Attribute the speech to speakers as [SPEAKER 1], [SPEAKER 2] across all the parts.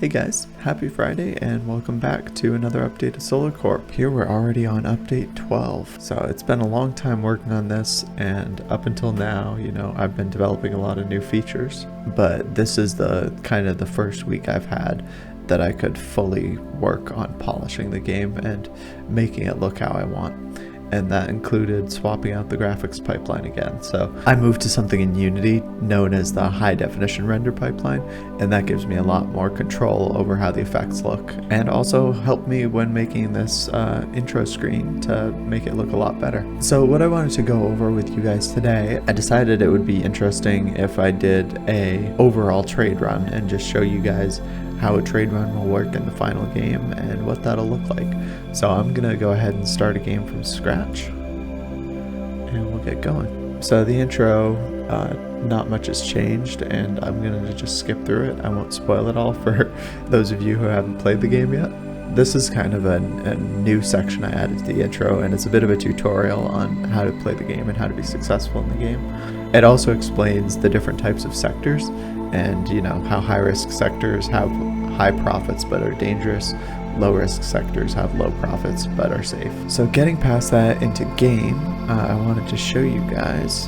[SPEAKER 1] Hey guys, happy Friday and welcome back to another update of Solar Corp. Here we're already on update 12. So it's been a long time working on this, and up until now, I've been developing a lot of new features, but this is the kind of the first week I've had that I could fully work on polishing the game and making it look how I want. And that included swapping out the graphics pipeline again. So I moved to something in Unity known as the high definition render pipeline, and that gives me a lot more control over how the effects look, and also helped me when making this intro screen to make it look a lot better. So what I wanted to go over with you guys today, I decided it would be interesting if I did a overall trade run and just show you guys how a trade run will work in the final game and what that'll look like. So I'm gonna go ahead and start a game from scratch and we'll get going. So the intro, not much has changed, and I'm gonna just skip through it. I won't spoil it all for those of you who haven't played the game yet. This is kind of a new section I added to the intro, and it's a bit of a tutorial on how to play the game and how to be successful in the game. It also explains the different types of sectors, and how high-risk sectors have high profits but are dangerous, low-risk sectors have low profits but are safe. So getting past that into game, I wanted to show you guys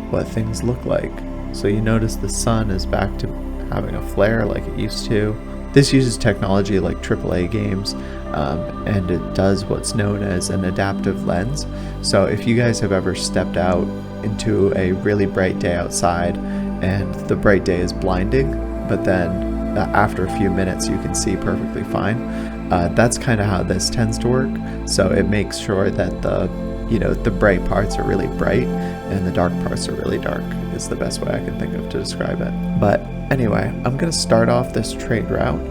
[SPEAKER 1] what things look like. So you notice the sun is back to having a flare like it used to. This uses technology like AAA games, and it does what's known as an adaptive lens. So if you guys have ever stepped out into a really bright day outside and the bright day is blinding, but then after a few minutes you can see perfectly fine, that's kind of how this tends to work. So it makes sure that the bright parts are really bright and the dark parts are really dark, is the best way I can think of to describe it. But anyway, I'm going to start off this trade route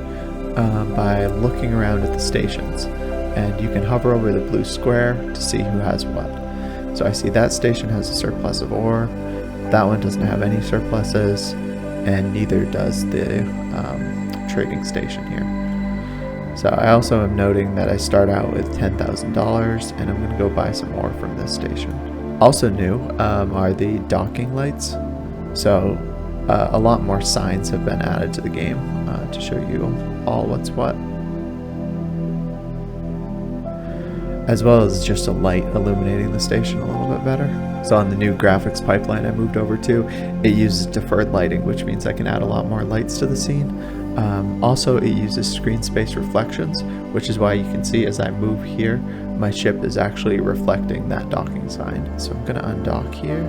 [SPEAKER 1] by looking around at the stations, and you can hover over the blue square to see who has what. So I see that station has a surplus of ore, that one doesn't have any surpluses, and neither does the trading station here. So I also am noting that I start out with $10,000, and I'm going to go buy some ore from this station. Also new are the docking lights. So a lot more signs have been added to the game to show you all what's what, as well as just a light illuminating the station a little bit better. So on the new graphics pipeline I moved over to, it uses deferred lighting, which means I can add a lot more lights to the scene. Also, it uses screen space reflections, which is why you can see as I move here, my ship is actually reflecting that docking sign. So I'm going to undock here.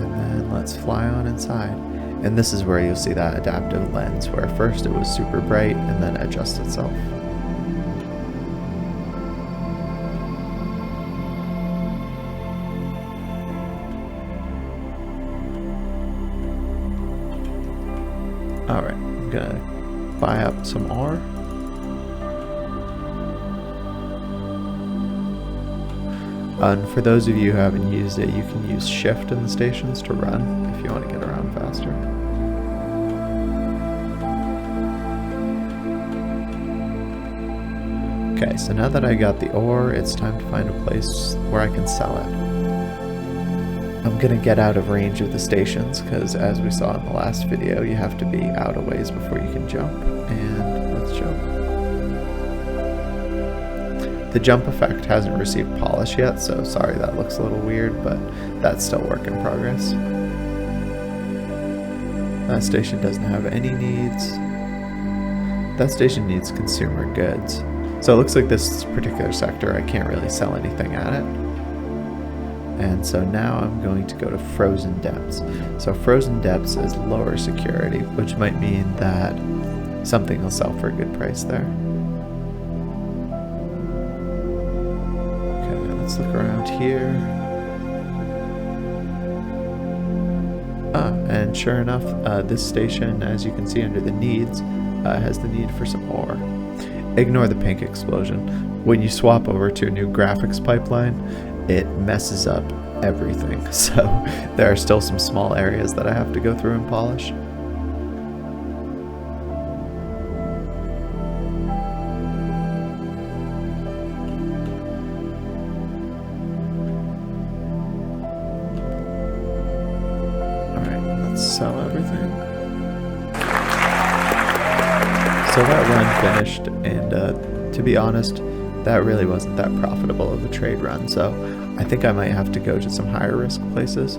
[SPEAKER 1] And then let's fly on inside. And this is where you'll see that adaptive lens, where first it was super bright and then adjusts itself. Alright, I'm gonna buy up some ore. And for those of you who haven't used it, you can use shift in the stations to run if you want to get around faster. Okay, so now that I got the ore, it's time to find a place where I can sell it. I'm gonna get out of range of the stations, because as we saw in the last video, you have to be out a ways before you can jump, and let's jump. The jump effect hasn't received polish yet, so sorry that looks a little weird, but that's still work in progress. That station doesn't have any needs. That station needs consumer goods. So it looks like this particular sector, I can't really sell anything at it. And so now I'm going to go to Frozen Depths. So Frozen Depths is lower security, which might mean that something will sell for a good price there. Okay, let's look around here. And sure enough, this station, as you can see under the needs, has the need for some ore. Ignore the pink explosion. When you swap over to a new graphics pipeline, it messes up everything. So there are still some small areas that I have to go through and polish. Alright, let's sell everything. So that run finished, and to be honest, that really wasn't that profitable of a trade run, so I think I might have to go to some higher risk places.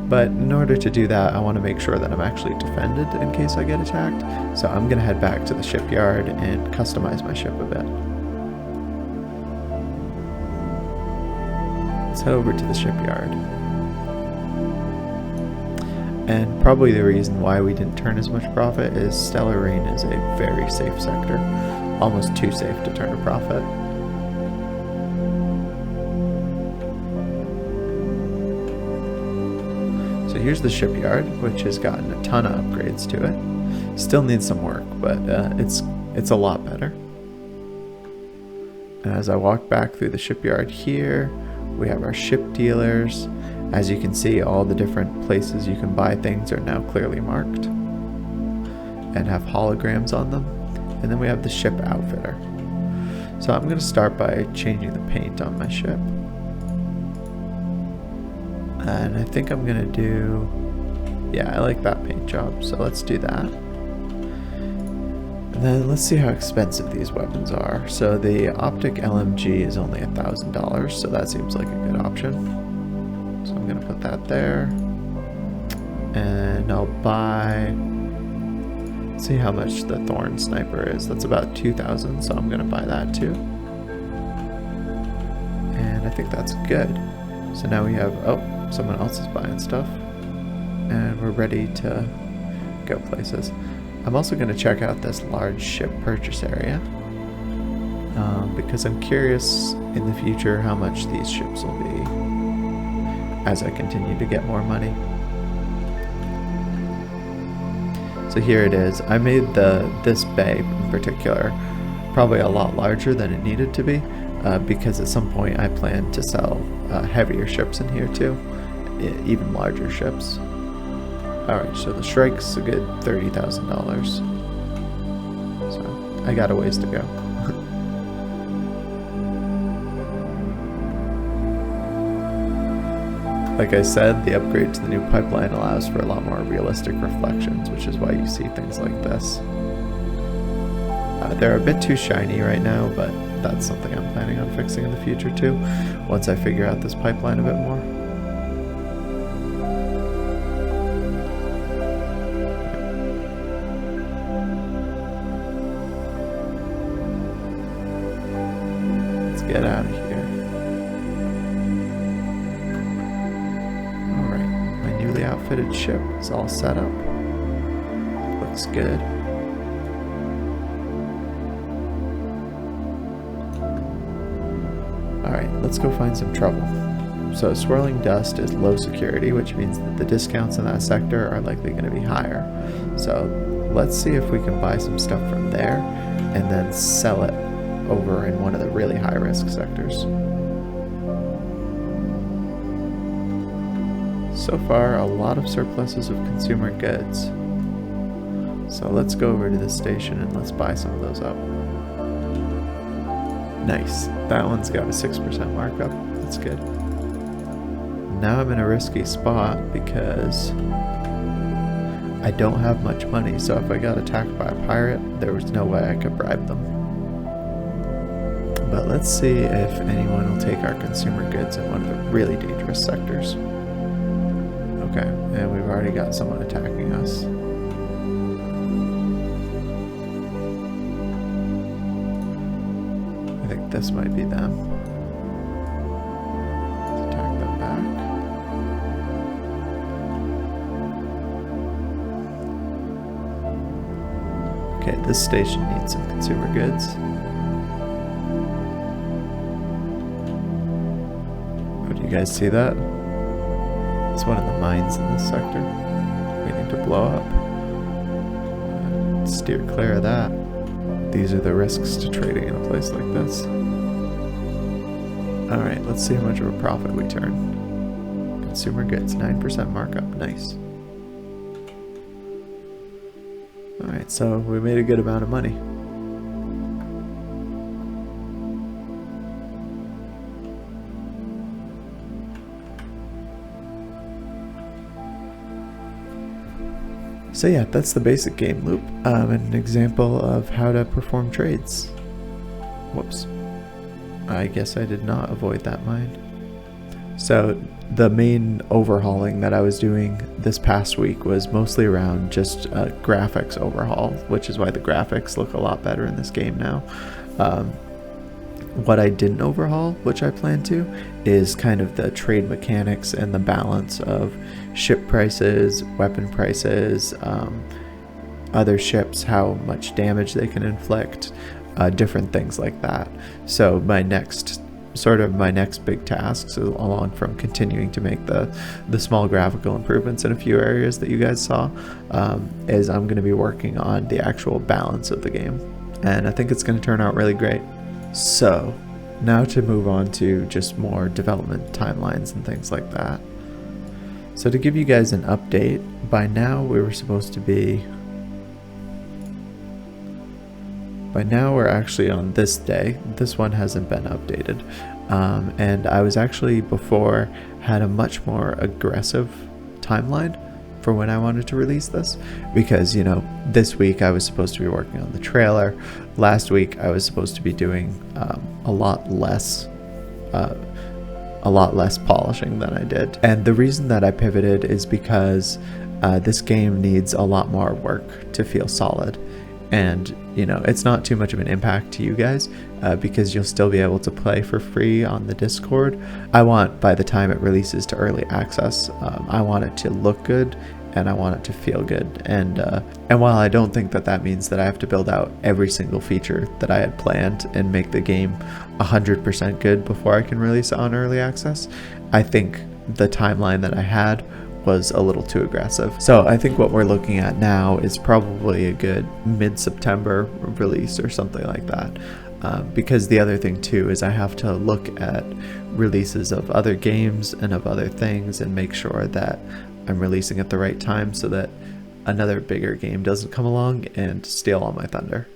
[SPEAKER 1] But in order to do that, I want to make sure that I'm actually defended in case I get attacked, so I'm going to head back to the shipyard and customize my ship a bit. Let's head over to the shipyard. And probably the reason why we didn't turn as much profit is Stellar Rain is a very safe sector, almost too safe to turn a profit. So here's the shipyard, which has gotten a ton of upgrades to it. Still needs some work, but it's a lot better. And as I walk back through the shipyard here, we have our ship dealers. As you can see, all the different places you can buy things are now clearly marked and have holograms on them. And then we have the ship outfitter. So I'm going to start by changing the paint on my ship. And I think I'm going to do, yeah, I like that paint job, so let's do that. And then let's see how expensive these weapons are. So the optic LMG is only $1,000, so that seems like a good option. So I'm going to put that there, and I'll buy, see how much the Thorn Sniper is. That's about 2,000, so I'm going to buy that too. And I think that's good. So now we have, oh, someone else is buying stuff, and we're ready to go places. I'm also going to check out this large ship purchase area, because I'm curious in the future how much these ships will be as I continue to get more money. So here it is. I made this bay in particular probably a lot larger than it needed to be, because at some point I plan to sell heavier ships in here too, even larger ships. Alright, so the Shrike's a good $30,000. So I got a ways to go. Like I said, the upgrade to the new pipeline allows for a lot more realistic reflections, which is why you see things like this. They're a bit too shiny right now, but that's something I'm planning on fixing in the future too, once I figure out this pipeline a bit more. Let's get out of here. Outfitted ship is all set up. Looks good. Alright, let's go find some trouble. So Swirling Dust is low security, which means that the discounts in that sector are likely going to be higher. So let's see if we can buy some stuff from there and then sell it over in one of the really high risk sectors. So far, a lot of surpluses of consumer goods. So let's go over to this station and let's buy some of those up. Nice. That one's got a 6% markup. That's good. Now I'm in a risky spot because I don't have much money. So if I got attacked by a pirate, there was no way I could bribe them. But let's see if anyone will take our consumer goods in one of the really dangerous sectors. Okay, and we've already got someone attacking us. I think this might be them. Let's attack them back. Okay, this station needs some consumer goods. Oh, do you guys see that? It's one of the mines in this sector. We need to blow up. Steer clear of that. These are the risks to trading in a place like this. Alright, let's see how much of a profit we turn. Consumer goods, 9% markup. Nice. Alright, so we made a good amount of money. So yeah, that's the basic game loop, and an example of how to perform trades. Whoops. I guess I did not avoid that mine. So the main overhauling that I was doing this past week was mostly around just graphics overhaul, which is why the graphics look a lot better in this game now. What I didn't overhaul, which I plan to, is kind of the trade mechanics and the balance of ship prices, weapon prices, other ships, how much damage they can inflict, different things like that. So my next big tasks, along from continuing to make the small graphical improvements in a few areas that you guys saw, is I'm going to be working on the actual balance of the game, and I think it's going to turn out really great. So now to move on to just more development timelines and things like that. So to give you guys an update, by now we're actually on this day. This one hasn't been updated. And I was actually before had a much more aggressive timeline for when I wanted to release this, because, you know, this week I was supposed to be working on the trailer. Last week I was supposed to be doing a lot less polishing than I did. And the reason that I pivoted is because this game needs a lot more work to feel solid. And, you know, it's not too much of an impact to you guys because you'll still be able to play for free on the Discord. I want, by the time it releases to early access, I want it to look good and I want it to feel good. And while I don't think that means that I have to build out every single feature that I had planned and make the game 100% good before I can release it on early access, I think the timeline that I had was a little too aggressive. So I think what we're looking at now is probably a good mid-September release or something like that. Because the other thing too is I have to look at releases of other games and of other things and make sure that I'm releasing at the right time so that another bigger game doesn't come along and steal all my thunder.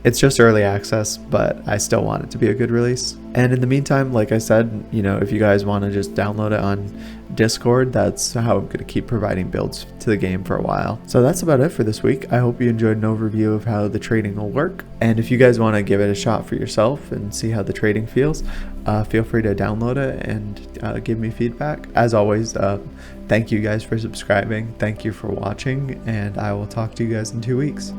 [SPEAKER 1] It's just early access, but I still want it to be a good release. And in the meantime, like I said, you know, if you guys want to just download it on Discord, that's how I'm going to keep providing builds to the game for a while. So that's about it for this week. I hope you enjoyed an overview of how the trading will work. And if you guys want to give it a shot for yourself and see how the trading feels, feel free to download it and give me feedback. As always, thank you guys for subscribing. Thank you for watching, and I will talk to you guys in 2 weeks.